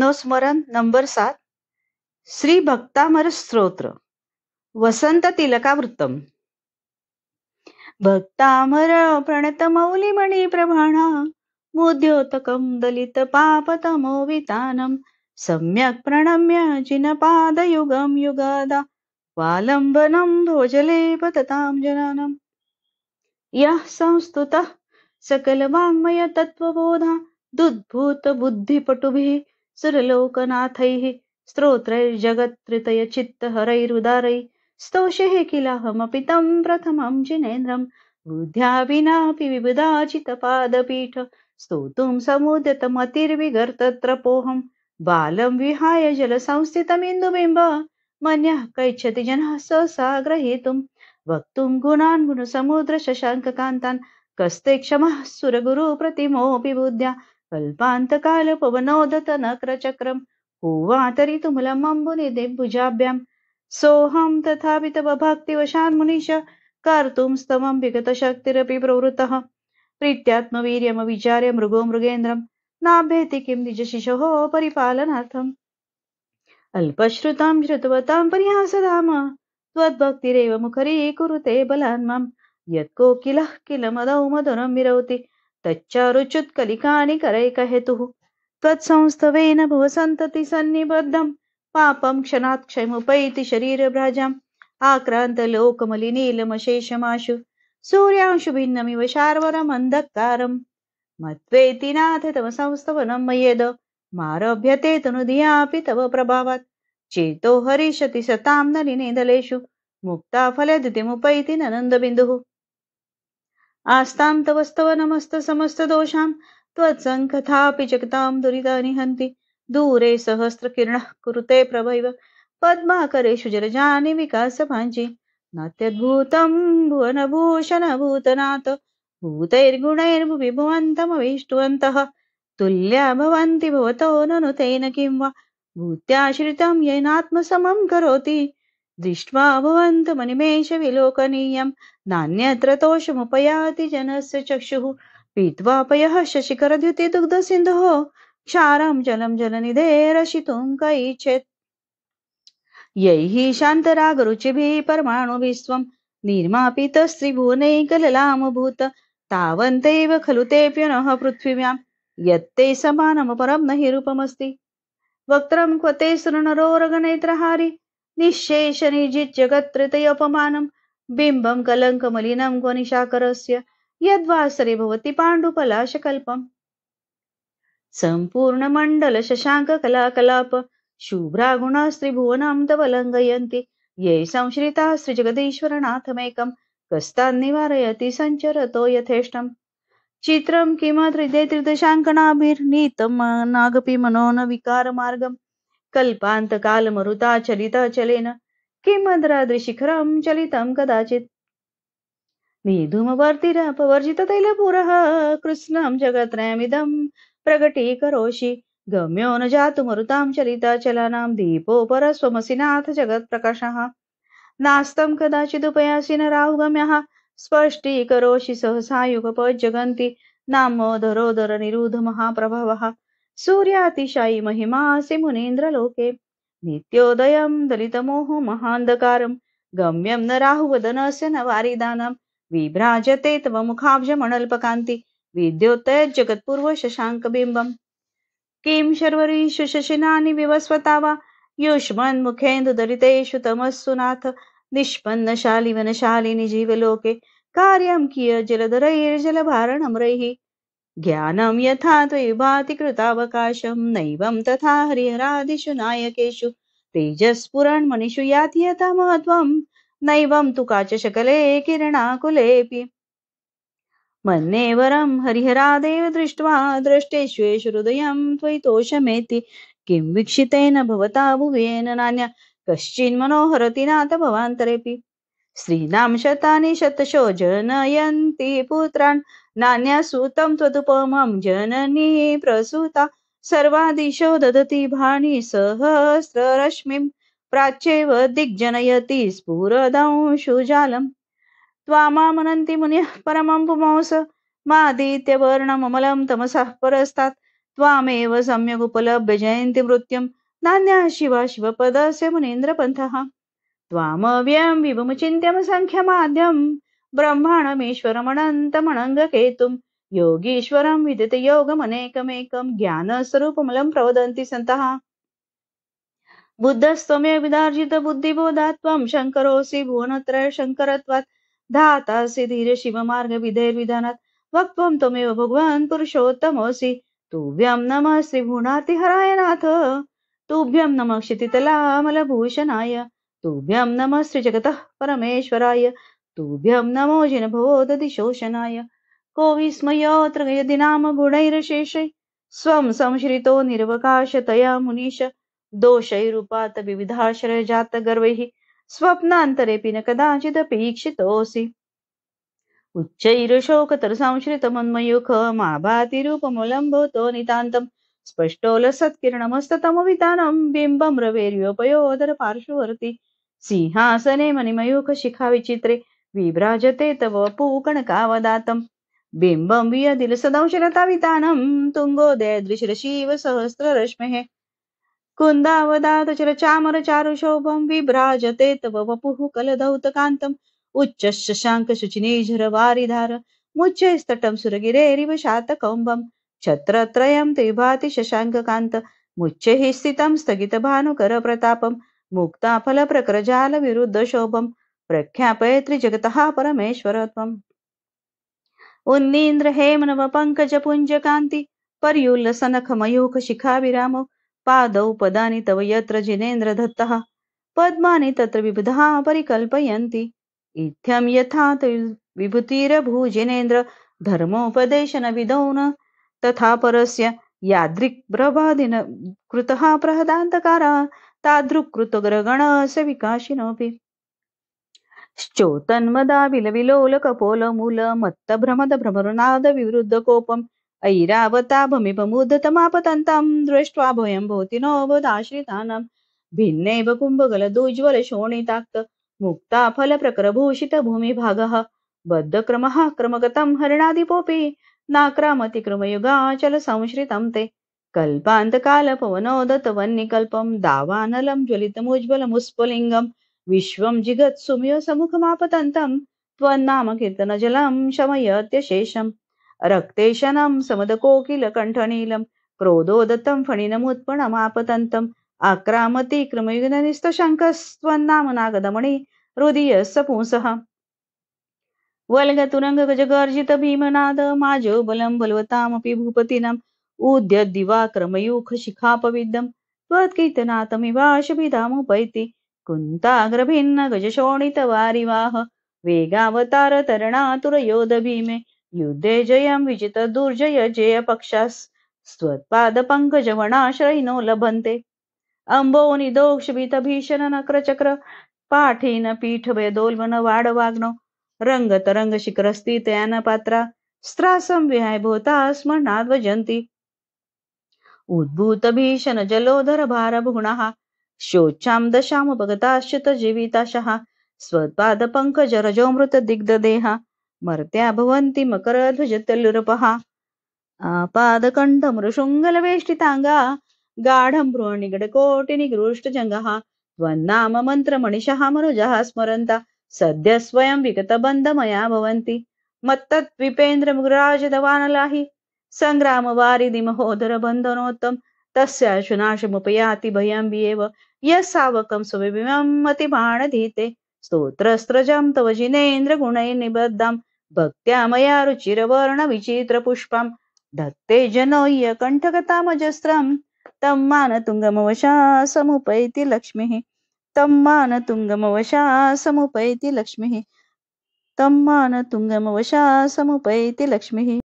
नवस्मरण number 7. Shri Bhaktamar स्तोत्र वसंत तिलकावृत्तम. भक्तामर प्रणतमौलिमणि प्रभाणा मुद्योतकं दलित पापतमो वितानं सम्यक् प्रणम्य जिनपादयुगं युगादा वालम्बनं भोजले पततां जनानं यः संस्तुतः सकलवाङ्मय तत्त्वबोधा दुद्भूत बुद्धिपटुभिः सुरलोकनाथैः स्तोत्रैर्जगत्त्रितय चित्तहरैरुदारैः स्तोषे किलाहमपि तं प्रथमं जिनेन्द्रं बुद्ध्या विनापि विबुधाचितपादपीठ स्तोतुं समुद्यतमतिर्विगर्तत्रपोऽहं बालं विहाय जलसंस्थितमिन्दुबिम्ब मन्यः कैच्छति जनः सहसा ग्रहीतुं वक्तुं गुणान् गुणसमुद्र शशाङ्ककान्तान् कस्ते क्षमः सुरगुरु प्रतिमोऽपि बुद्ध्या कल्पान्तकालपवनोदत नक्रचक्रं होवातरितुमुलमम्बुनिदिभुजाभ्यां सोऽहं तथापि तव भक्तिवशान् मुनीश कर्तुं स्तवं विगतशक्तिरपि प्रवृत्तः प्रीत्यात्मवीर्यमविचार्य मृगो मृगेन्द्रं नाभ्येति किं निजशिशोः परिपालनार्थम् अल्पश्रुतां श्रुतवतां परिहासधाम त्वद्भक्तिरेव मुखरीकुरुते बलान् मां यत्कोकिलः किल मदौ मधुरं विरौति तच्चारुच्युत्कलिकानि करैकहेतुः त्वत्संस्तवेन भुव सन्तति सन्निबद्धं पापं क्षणात् क्षयमुपैति शरीरभ्राजाम् आक्रान्तलोकमलिनीलमशेषमाशु सूर्यांशु भिन्नमिव शार्वरमन्धकारम् मत्वेति नाथ तव संस्तवनं मयेद मारभ्यते तनुधियापि तव प्रभावात् चेतो हरिष्यति सतां नलिनेदलेषु मुक्ता फलद्युतिमुपैति ननन्दबिन्दुः आस्तां तव स्तवनमस्त समस्तदोषां त्वत्सङ्कथापि जगतां दुरितानि हन्ति दूरे सहस्रकिरणः कुरुते प्रभैव पद्माकरेषु जलजानि विकासपाञ्चि नात्यद्भुतं भुवनभूषणभूतनाथ भूतैर्गुणैर्भुवि भुवन्तमविष्टुवन्तः तुल्या भवन्ति भवतो ननु तेन किं वा भूत्याश्रितं येनात्मसमं करोति दृष्ट्वा भवन्तमनिमेषविलोकनीयं नान्यत्र तोषमुपयाति जनस्य चक्षुः पीत्वा पयः शशिकरद्युतिदुग्धसिन्धोः क्षारं जलं जलनिधेरशितुं कैच्छेत् यैः शान्तरागरुचिभिः परमाणुभिस्त्वं निर्मापितस्त्रिभुवनैकललामभूत तावन्तैव खलु तेऽप्यनः पृथिव्यां यत्ते समानमपरं न हि रूपमस्ति वक्त्रं क्वते सुरनरोरगनेत्रहारि निःशेषनिर्जितजगत्त्रतयोपमानं बिम्बं कलङ्कमलिनं क्व निशाकरस्य यद्वासरे भवति पाण्डुपलाशकल्पम् सम्पूर्णमण्डलशशाङ्ककलाकलाप शुभ्रागुणास्त्रिभुवनं तव लङ्घयन्ति ये संश्रिताः श्रीजगदीश्वरनाथमेकं कस्तान्निवारयति सञ्चरतो यथेष्टम् चित्रं किमत्रिदशाङ्कनाभिर्नीतं नागपि मनो न विकारमार्गं कल्पान्तकालमरुताचलितचलेन किमद्राद्रिशिखरं चलितं कदाचित् निधूमवर्तिरपवर्जिततैलपुरः कृत्स्नं जगत्त्रयमिदं प्रकटीकरोषि गम्यो न जातुमरुतां चलिताचलानां दीपो परस्वमसि नाथ जगत्प्रकाशः नास्तं कदाचिदुपयासि न राहुगम्यः स्पष्टीकरोषि सहसायुगपज्जगन्ति नामोदरोदर निरुध महाप्रभवः सूर्यातिशायि महिमासि मुनीन्द्रलोके नित्योदयं दलितमोहो महान्धकारं गम्यं न राहुवदनस्य न वारिदानं विभ्राजते तव मुखाब्जमणल्पकान्ति विद्योतयज्जगत्पूर्व शशाङ्कबिम्बम् किं शर्वरीषु शशिनानि विवस्वता वा युष्मन्मुखेन्दुदलितेषु तमस्सु नाथ निष्पन्नशालिवनशालिनि जीवलोके कार्यं कियत् जलधरैर्जलभारणम्रैः ज्ञानं यथा त्वयि भाति कृतावकाशं नैवं तथा हरिहरादिषु नायकेषु तेजस्फुरन्मणिषु याति यथा महत्त्वं नैवं तु काचशकले किरणाकुलेऽपि मन्ये वरं हरिहरादेव दृष्ट्वा द्रष्टेष्वेषु हृदयं त्वयि तोषमेति किं वीक्षितेन भवता भुवेन नान्या कश्चिन्मनोहरति नाथ भवान्तरेऽपि स्त्रीणां शतानि शतशो जनयन्ति पुत्रान् नान्या सूतं त्वदुपमं जननी प्रसूता सर्वादिशो ददति भाणि सहस्ररश्मिं प्राच्येव दिग्जनयति स्फुरदंशुजालम् त्वामामनन्ति मुनिः परमं पुमांस मादित्यवर्णममलं तमसः परस्तात् त्वामेव सम्यक् उपलभ्य जयन्ति मृत्युं नान्यः शिवा शिवपदस्य मुनीन्द्रपन्थः त्वामव्ययं विभुमचिन्त्यं सङ्ख्यमाद्यं ब्रह्माणमीश्वरमनन्तमनङ्गकेतुं योगीश्वरं विदितयोगमनेकमेकं ज्ञानस्वरूपमलं प्रवदन्ति सन्तः बुद्धस्त्वमेव विदार्जित बुद्धिबोधात् त्वं शङ्करोऽसि भुवनत्रय शङ्करत्वात् धातासि धीर शिवमार्गविधैर्विधानात् वक्त्वं त्वमेव भगवान् पुरुषोत्तमोऽसि तुभ्यं नमः श्रीभुवनातिहराय नाथ तुभ्यं नमः क्षितितलामलभूषणाय तुभ्यं नमः श्रीजगतः परमेश्वराय तुभ्यं नमो जिनभवोदधिशोषणाय को विस्मयोऽत्र यदि नाम गुणैरशेषै स्वं संश्रितो निर्वकाशतया मुनीश दोषैरुपात विविधाश्रय जात गर्वैः स्वप्नान्तरेऽपि न कदाचिदपीक्षितोऽसि उच्चैरुशोकतरसंश्रितमन्मयुखमाभाति रूपमलम्भूतो नितान्तं स्पष्टोलसत्किरणमस्ततमवितानं बिम्बं रवेर्योपयोदर पार्श्ववर्ति सिंहासने मणिमयूखशिखाविचित्रे विभ्राजते तव पूकणकावदातं बिम्बं वियदिलसदंशलतावितानं तुङ्गोदयदृशिरशिव सहस्ररश्मेः कुन्दावदातचलचामरचारुशोभं विभ्राजते तव वपुः कलधौतकान्तम् उच्चशशाङ्कशुचिनीझरवारिधार मुच्चैस्तटं सुरगिरेरिव शातकौम्बं छत्रत्रयं ते भाति शशाङ्ककान्त मुच्चैः स्थितं स्थगितभानुकरप्रतापं मुक्ताफलप्रकरजालविरुद्धशोभं प्रख्यापयत्रि जगतः परमेश्वरत्वम् उन्नीन्द्रहेमनवपङ्कजपुञ्जकान्ति पर्युल्लसनखमयूखशिखाविरामो पादौ पदानि तव यत्र जिनेन्द्रदत्तः पद्मानि तत्र विबुधाः परिकल्पयन्ति इत्थं यथा विभूतिरभूजिनेन्द्र धर्मोपदेशनविदौ न तथा परस्य यादृक्प्रभादिन कृतः प्रहदान्तकारा तादृक्कृतग्रगणस्य विकाशिनोऽपि श्चोतन्मदाविलविलोलकपोलमूलमत्तभ्रमदभ्रमरनादविवृद्धकोपम् ऐरावताभमिपमुद्धतमापतन्तं दृष्ट्वा भयं भवति नोबदाश्रितानां भिन्नैव कुम्भगलदुज्ज्वलशोणिताक्त मुक्ताफलप्रकरभूषितभूमिभागः बद्धक्रमः क्रमगतं हरिणादिपोऽपि नाक्रामति क्रमयुगाचलसंश्रितं ते कल्पान्तकालपवनोदतवह्निकल्पं दावानलं ज्वलितमुज्ज्वलमुस्फुलिङ्गं विश्वं जिगत्सुमयो समुखमापतन्तं त्वन्नाम कीर्तनजलं शमयत्यशेषम् रक्तेशनं समदकोकिलकण्ठनीलं क्रोधोदत्तं फणिनमुत्पणमापतन्तम् आक्रामति क्रमयुगनिस्तशङ्कस्त्वन्नाम नागदमणि हृदयस्य पुंसः वल्गतुरङ्गगजगर्जित भीमनाद माजो बलं बलवतामपि भूपतीनाम् उद्य दिवाक्रमयूखशिखापविद्धं त्वत्कीर्तनाथमिवाशभिधामुपैति कुन्ताग्रभिन्न गजशोणितवारिवाह वेगावतारतरणातुरयोध भीमे युद्धे जयं विजित दुर्जय जय पक्षास्त्वत्पादपङ्कजवनाश्रयिनो लभन्ते अम्बोनिदोक्षभितभीषणनक्रचक्र पाठेन पीठभयदोल्बन वाडवाग्नो रङ्गतरङ्गशिखरस्थितयानपात्रा स्त्रासं विहाय भवता स्मरणाद्वजन्ति उद्भूतभीषणजलोदरभारभुग्नः शोचां दशामुपगताश्च्युत जीविताशः स्वत्पादपङ्कजरजोऽमृतदिग्धदेहा मर्त्या भवन्ति मकरध्वजतल्लुरपः आपादकण्ठमृशृङ्गलवेष्टिताङ्गा गाढं भ्रुवनिगडकोटिनिगृष्टजङ्गः त्वन्नाम मन्त्रमणिषः मनुजः स्मरन्ता सद्य स्वयं विगतबन्धमया भवन्ति मत्तद्विपेन्द्रमुराजदवानलाहि सङ्ग्रामवारिधिमहोदरबन्धनोत्तम तस्याशुनाशमुपयाति भयं विएव यस्सावकं स्वविमं मतिबाणधीते स्तोत्रस्त्रजं तव जिनेन्द्रगुणैर्निबद्धां भक्त्या मया रुचिरवर्णविचित्रपुष्पां धत्ते जनोय्य कण्ठगतामजस्रं तं मानतुङ्गमवशा समुपैति लक्ष्मीः तं मानतुङ्गमवशा समुपैति लक्ष्मीः तं मानतुङ्गमवशा समुपैति लक्ष्मीः।